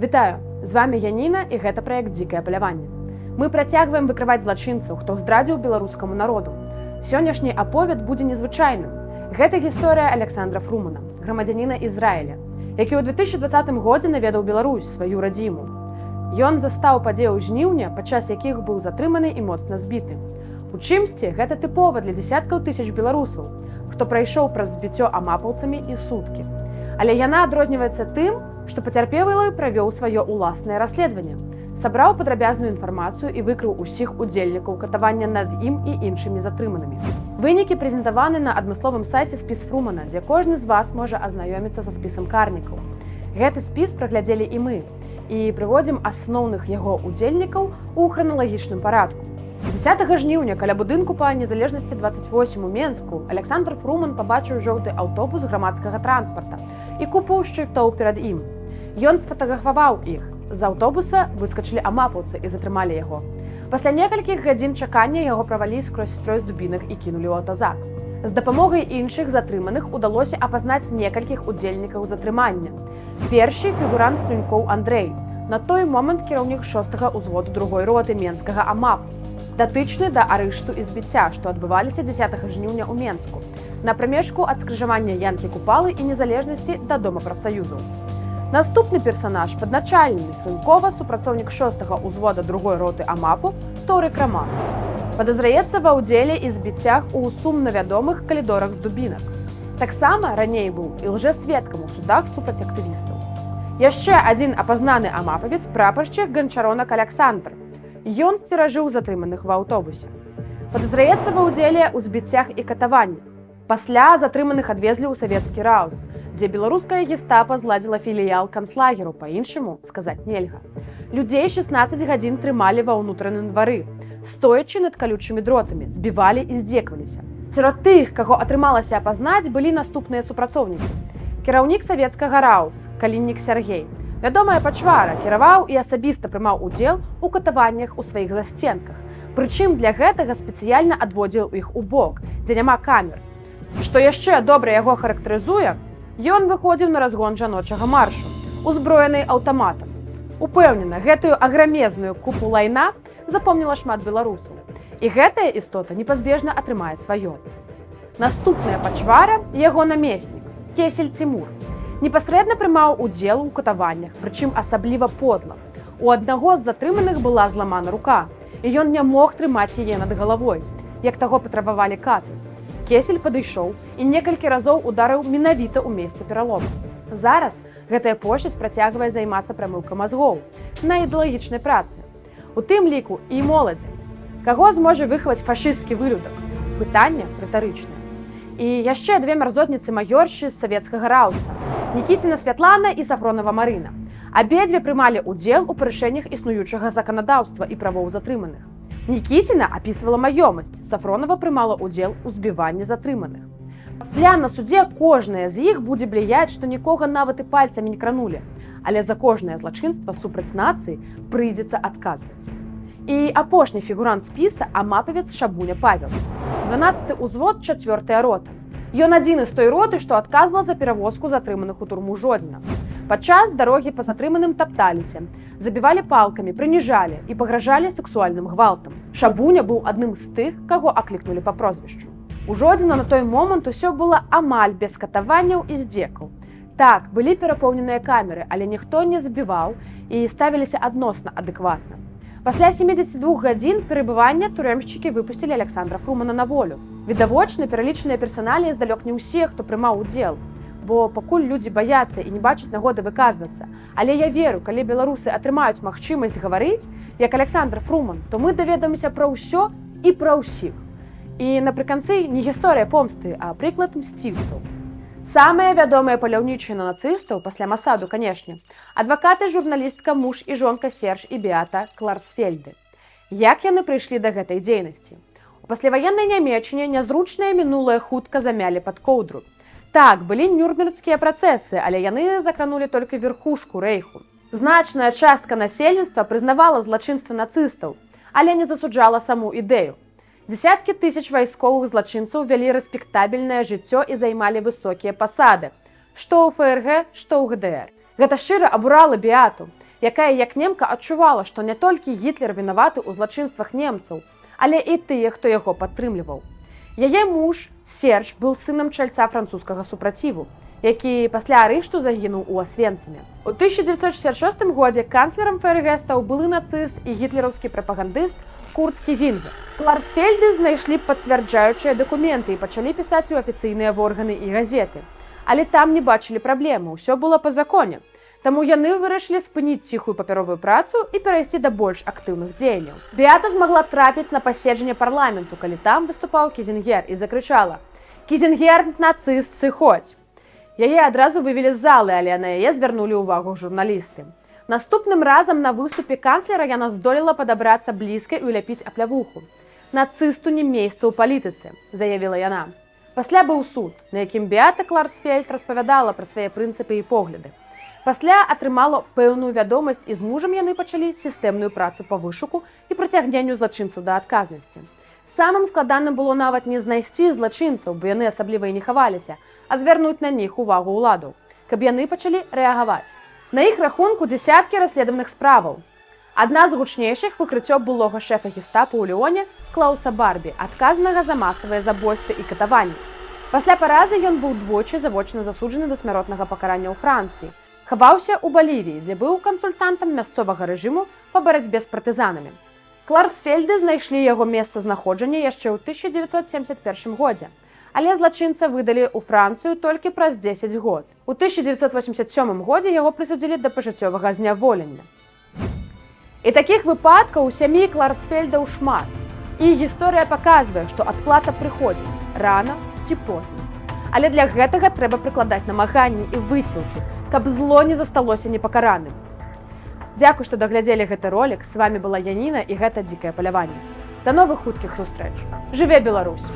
Вітаю, з вами Яніна і гэта праект дзікае паляванне. Мы працягваем выкрываць злачынцаў, хто здрадзіў беларускаму народу. Сённяшні аповед будзе незвычайным. Гэта гісторыя Александра Фрумана, грамадзяніна Ізраіля, які ў 2020 годзе наведаў Беларусь, сваю радзіму. Ён застаў падзею жніўня, падчас якіх быў затрыманы і моцна збіты. У чымсьці гэта тыпова для дзясяткаў тысяч беларусаў, хто прайшоў праз збіццё амапаўцамі і суткі. Але яна адрозніваецца тым, што пацярпелы правёў сваё ўласнае расследаванне, сабраў падрабязную інфармацыю і выкрыў усіх удзельнікаў катавання над ім і іншымі затрыманымі. Вынікі прэзентаваны на адмысловым сайце спіс Фрумана, дзе кожны з вас можа азнаёміцца са спісам карнікаў. Гэты спіс праглядзелі і мы, і прыводзім асноўных яго удзельнікаў у храналагічным парадку. 10 жніўня каля будынку па незалежнасці 28 у Менску Александр Фруман пабачыў жоўты аўтобус грамадскага транспарта і купу шчытоў перад ім. Ён сфатаграфаваў іх. З аўтобуса выскачылі амапаўцы і затрымалі яго. Пасля некалькіх гадзін чакання яго правалі скрозь строй з дубінак і кінулі ў аўтазак. З дапамогай іншых затрыманых удалося апазнаць некалькіх удзельнікаў затрымання. Першы фігурант Слюнькоў Андрэй, на той момант кіраўнік 6-га ўзводу 2-й роты Менскага амапу, датычны да арышту і збіцця, што адбываліся 10 жніўня ў Менску, на прамежку ад скрыжавання Янкі Купалы і незалежнасці да дома прафсаюзаў. Наступны персанаж падначальны Слюнькова, супрацоўнік 6-га ўзвода 2-й роты амапу Торык Раман. Падазраецца ва ўдзеле і збіццях у сумна вядомых калідорах з дубінак. Таксама раней быў і лжэсведкам у судах супраць актывістаў. Яшчэ адзін апазнаны амапавец прапаршчык Ганчаронак Аляксандр. Ён сцеражыў затрыманых ва аўтобусе. Падазраецца ва ўдзеле ў збіццях і катаваннях. Пасля затрыманых адвезлі ў савецкі Раус, дзе беларуская гестапа зладзіла філіял канцлагеру, па-іншаму сказаць нельга. Людзей 16 гадзін трымалі ва ўнутраным двары, стоячы над калючымі дротамі, збівалі і здзекваліся. Сярод тых, каго атрымалася апазнаць, былі наступныя супрацоўнікі. Кіраўнік савецкага Раус, Каліннік Сяргей, вядомая пачвара, кіраваў і асабіста прымаў удзел у катаваннях у сваіх засценках. Прычым для гэтага спецыяльна адводзіў іх у бок, дзе няма камер. Што яшчэ добра яго характарызуе, ён выходзіў на разгон жаночага маршу, узброены аўтаматам. Упэўнена, гэтую аграмезную купу лайна запомніла шмат беларусаў. І гэтая істота непазбежна атрымае сваё. Наступная пачвара – яго намеснік, Кесель Цімур. Непасрэдна прымаў удзел у катаваннях, прычым асабліва подла. У аднаго з затрыманых была зламана рука, і ён не мог трымаць яе над галавой, як таго патрабавалі каты. Кесель падышоў і некалькі разоў ударыў менавіта ў месцы пералому. Зараз гэтая пошасць працягвае займацца прамыўкай мазгоў на ідэалагічнай працы. У тым ліку і моладзі. Каго зможа выхаваць фашысцкі вылюдак? Пытанне рытарычнае. І яшчэ две мярзотніцы-маёршы з савецкага Рауса – Нікіціна Святлана і Сафронава Марына. Абедзве прымалі ўдзел у парушэннях існуючага заканадаўства і правоў затрыманых. Нікіціна апісвала маёмасць, Сафронава прымала ўдзел у збіванні затрыманых. Пасля на судзе кожная з іх будзе бліяць, што нікога нават і пальцамі не кранулі, але за кожнае злачынства супраць нацыі прыйдзецца адказваць. І апошні фігурант спіса – амапавец Шабуня Павел. 12-й узвод, 4-я рота. Ён адзіны з той роты, што адказвала за перавозку затрыманых у турму Жодзіна. Падчас дарогі па затрыманым тапталіся, забівалі палкамі, прыніжалі і пагражалі сексуальным гвалтам. Шабуня быў адным з тых, каго аклікнулі па прозвішчу. У Жодзіна на той момант усё было амаль без катаванняў і здзекаў. Так, былі перапоўненыя камеры, але ніхто не забіваў і ставіліся адносна адэкватна. Пасля 72 гадзін перабывання турэмшчыкі выпусцілі Александра Фрумана на волю. Відавочна, пералічаныя персаналіі здалёк не ўсе, хто прымаў удзел, бо пакуль людзі баяцца і не бачаць нагоды выказвацца. Але я веру, калі беларусы атрымаюць магчымасць гаварыць, як Александр Фруман, то мы даведаемся пра ўсё і пра ўсіх. І напрыканцы не гісторыя помсты, а прыклад мсціўцаў. Самыя вядомыя паляўнічыя на нацыстаў, пасля Масаду, канешне, адвакаты, журналістка, муж і жонка Серж і Беата Кларсфельды. Як яны прыйшлі да гэтай дзейнасці? У пасляваеннай Нямеччыне нязручнае мінулае хутка замялі пад коўдру. Так, былі нюрнбергскія працэсы, але яны закранулі толькі верхушку рэйху. Значная частка насельніцтва прызнавала злачынства нацыстаў, але не засуджала саму ідэю. Десяткі тысяч вайсковых злачынцаў вялі рэспектабельнае жыццё і займалі высокія пасады, што ў ФРГ, што ў ГДР. Гэта шчыра абурала Беату, якая як немка адчувала, што не толькі Гітлер вінаваты ў злачынствах немцаў, але і тыя, хто яго падтрымліваў. Яе муж Серж быў сынам чальца французскага супраціву, які пасля арышту загінуў у Асвенцыме. У 1966 годзе канцлерам ФРГ стаў былы нацыст і гітлераўскі прапагандыст Курт Кізінгер. Кларсфельды знайшлі пацвярджаючыя дакументы і пачалі пісаць у афіцыйныя органы і газеты. Але там не бачылі праблемы, ўсё было па законе. Таму яны вырашылі спыніць ціхую папяровую працу і перайсці да больш актыўных дзеянняў. Беата змагла трапіць на паседжанне парламенту, калі там выступаў Кізінгер і закрычала: «Кізінгер, нацыст, сыходзь!» Яе адразу вывелі з залы, але на яе звярнулі ўвагу журналісты. Наступным разам на выступе канцлера яна здолела падабрацца блізка і уляпіць аплявуху. «Нацысту не месца ў палітыцы», – заявіла яна. Пасля быў суд, на якім Беата Кларсфельд распавядала пра свае прынцыпы і погляды. Пасля атрымала пэўную вядомасць і з мужам яны пачалі сістэмную працу па вышуку і прыцягненню злачынцаў да адказнасці. Самым складаным было нават не знайсці злачынцаў, бо яны асабліва і не хаваліся, а звярнуць на них увагу ўладаў, каб яны пачалі рэагаваць. На іх рахунку дзесяткі расследаваных справаў. Адна з гучнейшых выкрыццё былога шэфа гестапа ў Леоне Клауса Барбі, адказанага за масавыя забойствы і катаванні. Пасля паразы ён быў двойчы завочна засуджаны да смяротнага пакарання ў Францыі. Хаваўся ў Балівіі, дзе быў кансультантам мясцовага рэжыму па барацьбе з партызанамі. Кларсфельды знайшлі яго месцазнаходжання яшчэ ў 1971 годзе. Але злачынца выдалі ў Францыю толькі праз 10 год. У 1987 годзе яго прысудзілі да пажыццёвага зняволення. І такіх выпадкаў у сям'і Кларсфельдаў шмат. І гісторыя паказвае, што адплата прыходзіць рана ці позна. Але для гэтага трэба прыкладаць намаганні і высілкі, каб зло не засталося непакараным. Дзякуй, што даглядзелі гэты ролік. З вамі была Яніна і гэта дзікае паляванне. Да новых хуткіх сустрэч. Жыве Беларусь!